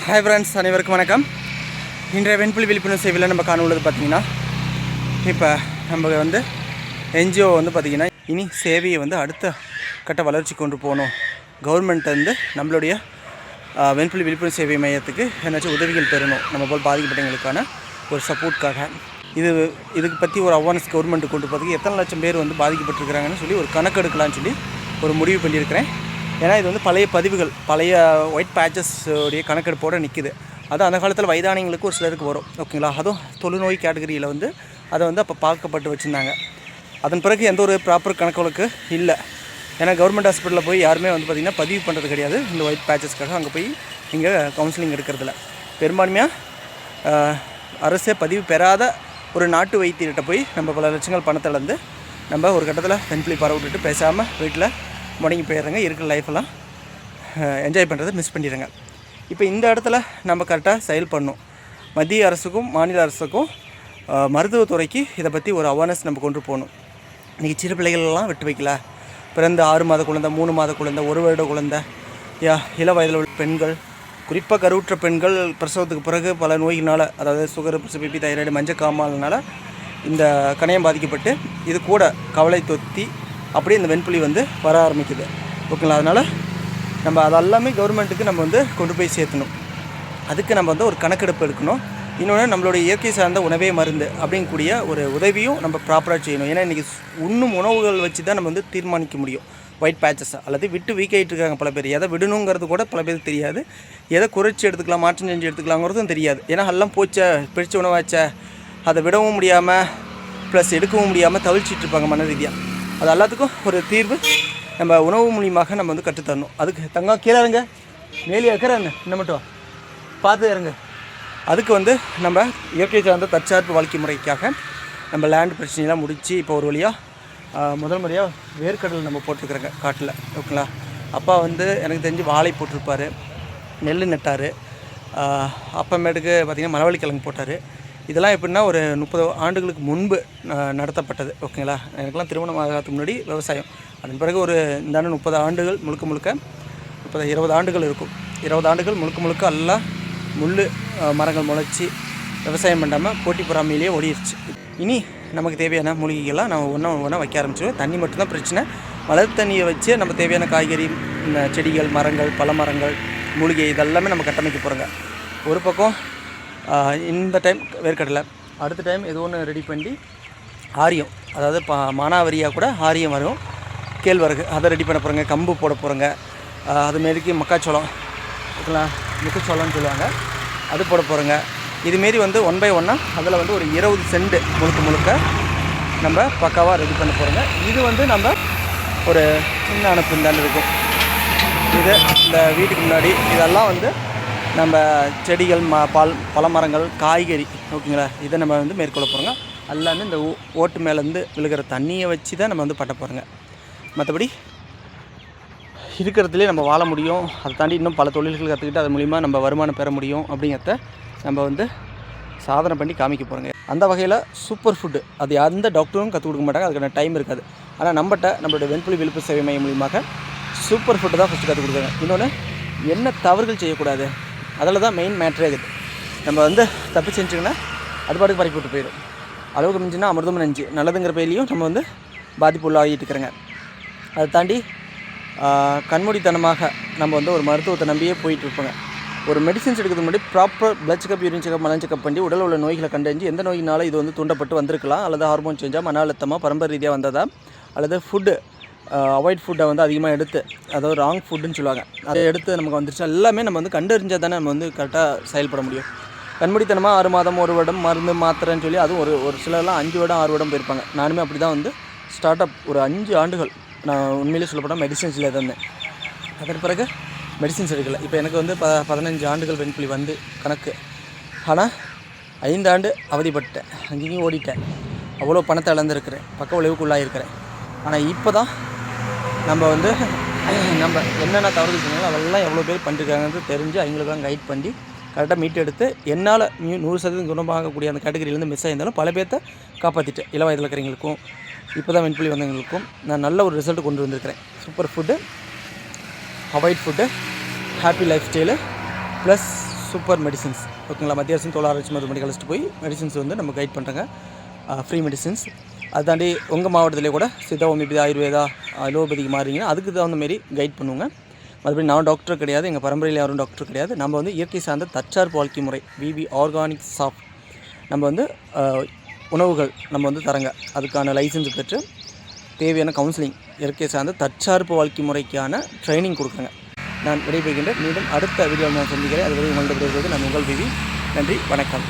Hi friends, அனைவருக்கும் வணக்கம். இன்றைய வெண்புலி விழிப்புணர்வு சேவையில் நம்ம காண உள்ளது பார்த்திங்கன்னா, இப்போ நம்ம வந்து என்ஜிஓ வந்து பார்த்திங்கன்னா இனி சேவையை வந்து அடுத்த கட்ட வளர்ச்சி கொண்டு போகணும். கவர்மெண்ட் வந்து நம்மளுடைய வெண்புலி விழிப்புணர்வு சேவை மையத்துக்கு என்னாச்சும் உதவிகள் பெறணும், நம்ம போல் பாதிக்கப்பட்டவங்களுக்கான ஒரு சப்போர்ட்காக. இதுக்கு பற்றி ஒரு அவேர்னஸ் கவர்மெண்ட்டு கொண்டு போகிறதுக்கு எத்தனை லட்சம் பேர் வந்து பாதிக்கப்பட்டிருக்கிறாங்கன்னு சொல்லி ஒரு கணக்கு எடுக்கலான்னு சொல்லி ஒரு முடிவு பண்ணியிருக்கிறேன். ஏன்னா இது வந்து பழைய பதிவுகள், பழைய ஒயிட் பேச்சஸ் உடைய கணக்கெடுப்போடு நிற்குது. அது அந்த காலத்தில் வயதானிகளுக்கு ஒரு சிலருக்கு வரும், ஓகேங்களா. அதுவும் தொழுநோய் கேட்டகரியில் வந்து அதை வந்து அப்போ பார்க்கப்பட்டு வச்சுருந்தாங்க. அதன் பிறகு எந்த ஒரு ப்ராப்பர் கணக்குகளுக்கு இல்லை. ஏன்னா கவர்மெண்ட் ஹாஸ்பிட்டலில் போய் யாருமே வந்து பார்த்திங்கன்னா பதிவு பண்ணுறது கிடையாது இந்த ஒயிட் பேச்சஸ்க்காக. அங்கே போய் இங்கே கவுன்சிலிங் எடுக்கிறதில்ல. பெரும்பான்மையாக அரசே பதிவு பெறாத ஒரு நாட்டு வைத்தியர்கிட்ட போய் நம்ம பல லட்சங்கள் பணத்தில் இருந்து நம்ம ஒரு கட்டத்தில் வெண்புலி பரவ விட்டுட்டு பேசாமல் வீட்டில் முடங்கி போயிடுறேங்க. இருக்கிற லைஃப்பெல்லாம் என்ஜாய் பண்ணுறதை மிஸ் பண்ணிடுறேங்க. இப்போ இந்த இடத்துல நம்ம கரெக்டாக செயல் பண்ணணும். மத்திய அரசுக்கும் மாநில அரசுக்கும் மருத்துவத்துறைக்கு இதை பற்றி ஒரு அவேர்னஸ் நம்ம கொண்டு போகணும். இன்றைக்கி சிறு பிள்ளைகளெல்லாம் விட்டு வைக்கல. பிறந்த 6 மாத குழந்தை, 3 மாத குழந்தை, 1 வருட குழந்தை, இள வயதில் உள்ள பெண்கள், குறிப்பாக கருவுற்ற பெண்கள் பிரசவத்துக்கு பிறகு பல நோய்களால், அதாவது சுகர், பிபி, தைராய்டு, மஞ்சக்காமால்னால இந்த கணையம் பாதிக்கப்பட்டு இது கூட கவலை தொத்தி அப்படியே இந்த வெண்புலி வந்து வர ஆரம்பிக்குது, ஓகேங்களா. அதனால் நம்ம அதெல்லாமே கவர்மெண்ட்டுக்கு நம்ம வந்து கொண்டு போய் சேர்த்தணும். அதுக்கு நம்ம வந்து ஒரு கணக்கெடுப்பு எடுக்கணும். இன்னொன்று, நம்மளுடைய இயற்கை சார்ந்த உணவே மருந்து அப்படிங்கக்கூடிய ஒரு உதவியும் நம்ம ப்ராப்பராக செய்யணும். ஏன்னா இன்றைக்கி உண்ணும் உணவுகள் வச்சு தான் நம்ம வந்து தீர்மானிக்க முடியும் ஒயிட் பேச்சஸ். அல்லது விட்டு வீக்காகிட்டு இருக்காங்க பல பேர். எதை விடணுங்கிறது கூட பல பேருக்கு தெரியாது. எதை குறைச்சி எடுத்துக்கலாம், மாற்றம் செஞ்சு எடுத்துக்கலாங்கிறதும் தெரியாது. ஏன்னா எல்லாம் போச்ச, பிடிச்ச உணவாச்ச, அதை விடவும் முடியாமல் ப்ளஸ் எடுக்கவும் முடியாமல் தவிச்சிட்டு இருப்பாங்க மன ரீதியாக. அது எல்லாத்துக்கும் ஒரு தீர்வு நம்ம உணவு மூலியமாக நம்ம வந்து கற்றுத்தரணும். அதுக்கு தங்கம் கீழே இருங்க, மேலே இருக்கிறாங்க, இன்னும் மட்டும் பார்த்து இருங்க. அதுக்கு வந்து நம்ம இயற்கை சார்ந்த தற்சார்பு வாழ்க்கை முறைக்காக நம்ம லேண்ட் பிரச்சனைலாம் முடித்து இப்போ ஒரு வழியாக முதல் முறையாக வேர்க்கடல் நம்ம போட்டிருக்கிறோங்க காட்டில், ஓகேங்களா. அப்பா வந்து எனக்கு தெரிஞ்சு வாழை போட்டிருப்பார், நெல் நட்டார், அப்பமேட்டுக்கு பார்த்திங்கன்னா மரவள்ளிக்கிழங்கு போட்டார். இதெல்லாம் எப்படின்னா ஒரு 30 ஆண்டுகளுக்கு முன்பு நடத்தப்பட்டது, ஓகேங்களா. எனக்கெல்லாம் திருமணம் ஆகிறதுக்கு முன்னாடி விவசாயம். அதன் பிறகு ஒரு இந்த 30 ஆண்டுகள் முழுக்க 20 ஆண்டுகள் இருக்கும். 20 ஆண்டுகள் முழுக்க எல்லாம் முள் மரங்கள் முளைச்சி விவசாயம் பண்ணாமல் போட்டி பொறாமையிலேயே ஓடிடுச்சு. இனி நமக்கு தேவையான மூலிகைகள்லாம் நம்ம ஒன்றா வைக்க ஆரம்பிச்சிடுவோம். தண்ணி மட்டும்தான் பிரச்சனை. மழை தண்ணியை வச்சு நம்ம தேவையான காய்கறி, செடிகள், மரங்கள், பல மரங்கள், மூலிகை இதெல்லாமே நம்ம கட்டமைக்க போகிறோங்க. ஒரு பக்கம் இந்த டைம் வேர்க்கடலை, அடுத்த டைம் ஏதோ ஒன்று ரெடி பண்ணி ஆரியம், அதாவது மானாவரியாக கூட ஆரியம் வரும், கேழ்வரகு அதை ரெடி பண்ண போகிறோங்க. கம்பு போட போகிறோங்க. அதுமாரிக்கு மக்காச்சோளம், ஓகேங்களா, முக்குச்சோளம்னு சொல்லுவாங்க, அது போட போகிறோங்க. இதுமாரி வந்து 1 by 1 அதில் வந்து ஒரு 20 சென்ட் முழுக்க நம்ம பக்காவாக ரெடி பண்ண போகிறோங்க. இது வந்து நம்ம ஒரு சின்ன அனுப்பு இந்தாண்டு இருக்கும். இது இந்த வீட்டுக்கு முன்னாடி இதெல்லாம் வந்து நம்ம செடிகள், பல மரங்கள், காய்கறி, ஓகேங்களா, இதை நம்ம வந்து மேற்கொள்ள போகிறோங்க. எல்லாமே இந்த ஓட்டு மேலேருந்து விழுகிற தண்ணியை வச்சு தான் நம்ம வந்து பட்ட போகிறோங்க. மற்றபடி இருக்கிறதுலே நம்ம வாழ முடியும். அதை தாண்டி இன்னும் பல தொழில்கள் கற்றுக்கிட்டு அது மூலிமா நம்ம வருமானம் பெற முடியும் அப்படிங்கிறத நம்ம வந்து சாதனை பண்ணி காமிக்க போகிறோங்க. அந்த வகையில் சூப்பர் ஃபுட்டு அது எந்த டாக்டரும் கற்றுக் கொடுக்க மாட்டாங்க, அதுக்கான டைம் இருக்காது. ஆனால் நம்மளுடைய வெண்புலி விழிப்புணர்வு சேவை மையம் மூலியமாக சூப்பர் ஃபுட்டு தான் ஃபஸ்ட்டு கற்றுக் கொடுக்குறாங்க. இன்னொன்று, என்ன தவறுகள் செய்யக்கூடாது, அதில் தான் மெயின் மேட்ரே இருக்குது. நம்ம வந்து தப்பு செஞ்சுங்கன்னா அது பாட்டுக்கு பறி போட்டு போயிடும். அளவுக்கு மிஞ்சினா அமிர்தம் நஞ்சு, நல்லதுங்கிற பேர்லையும் நம்ம வந்து பாதிப்பு உள்ளாகிட்டு இருக்கிறோங்க. அதை தாண்டி கண்மூடித்தனமாக நம்ம வந்து ஒரு மருத்துவத்தை நம்பியே போயிட்டுருப்போங்க. ஒரு மெடிசின்ஸ் எடுக்கிறதுக்கு முன்னாடி proper blood checkup, urine checkup, மலம் செக்கப் பண்ணி உடல் உள்ள நோய்களை கண்டறிஞ்சு எந்த நோயினால் இது வந்து தூண்டப்பட்டு வந்திருக்கலாம், அல்லது ஹார்மோன் சேஞ்சாக, மன அழுத்தமாக, பரம்பரை ரீதியாக வந்ததா, அல்லது ஃபுட்டு அவாய்ட் ஃபுட்டை வந்து அதிகமாக எடுத்து, அதாவது ராங் ஃபுட்டுன்னு சொல்லுவாங்க, அதை எடுத்து நமக்கு வந்துருச்சு. எல்லாமே நம்ம வந்து கண்டறிஞ்சால் தானே நம்ம வந்து கரெக்டாக செயல்பட முடியும். கண்மூடித்தனமாக 6 மாதம் 1 வருடம் மருந்து மாத்திரைன்னு சொல்லி அதுவும் ஒரு சிலர்லாம் 5 வருடம் 6 வருடம் போயிருப்பாங்க. நானுமே அப்படி தான் வந்து ஸ்டார்ட் அப் ஒரு 5 ஆண்டுகள் நான் உண்மையிலே சொல்லப்போனால் மெடிசின்ஸில் இருந்தேன். அதற்கு பிறகு மெடிசின்ஸ் எடுக்கலை. இப்போ எனக்கு வந்து 15 ஆண்டுகள் வெண்புலி வந்து கணக்கு. ஆனால் 5 ஆண்டு அவதிப்பட்டேன், அங்கேயும் ஓடிட்டேன், அவ்வளோ பணத்தை இழந்துருக்கிறேன், பக்க விளைவுக்குள்ளாகிருக்கிறேன். ஆனால் இப்போ தான் நம்ம வந்து நம்ம என்னென்ன தவறுகள் சொன்னாலும் அதெல்லாம் எவ்வளோ பேர் பண்ணிருக்காங்கன்னு தெரிஞ்சு அவங்களுக்கெல்லாம் கைட் பண்ணி கரெக்டாக மீட்டு எடுத்து என்னால் 100% குணமாகக்கூடிய அந்த கேட்டகரியிலேருந்து மிஸ் ஆகியிருந்தாலும் பல பேர்த்த காப்பாற்றிட்டேன். இள வயதில் இருக்கிறவங்களுக்கும் இப்போ தான் வெண்புலி வந்தவங்களுக்கும் நான் நல்ல ஒரு ரிசல்ட் கொண்டு வந்திருக்கிறேன். Super food, avoid food, happy life style plus super medicines ஓகேங்களா. மத்திய அரசின் தோல் ஆராய்ச்சி மருந்து மெடிக்கலிஸ்ட்டு போய் மெடிசின்ஸ் வந்து நம்ம கைட் பண்ணுறாங்க, ஃப்ரீ மெடிசின்ஸ். அதை தாண்டி உங்கள் மாவட்டத்திலே கூட சித்தா, ஹோமியோபதி, ஆயுர்வேதா, அலோபதிக்கு மாறிங்கன்னா அதுக்கு தகுந்த மாரி கைட் பண்ணுவோங்க. மறுபடியும் நான் டாக்டர் கிடையாது, எங்கள் பரம்பரையில் யாரும் டாக்டர் கிடையாது. நம்ம வந்து இயற்கை சார்ந்த தற்சார்பு வாழ்க்கை முறை விவி ஆர்கானிக் ஷாப் நம்ம வந்து உணவுகள் நம்ம வந்து தரங்க. அதுக்கான லைசன்ஸ் பெற்று தேவையான கவுன்சிலிங், இயற்கை சார்ந்த தற்சார்பு வாழ்க்கை முறைக்கான ட்ரைனிங் கொடுக்குறேங்க. நான் விடைபெறுகின்றேன். மீண்டும் அடுத்த வீடியோவில் நான் சந்திக்கிறேன். அதுவரை உங்கள்கிட்ட விடைபெறுவது நான் உங்கள் விவி. நன்றி, வணக்கம்.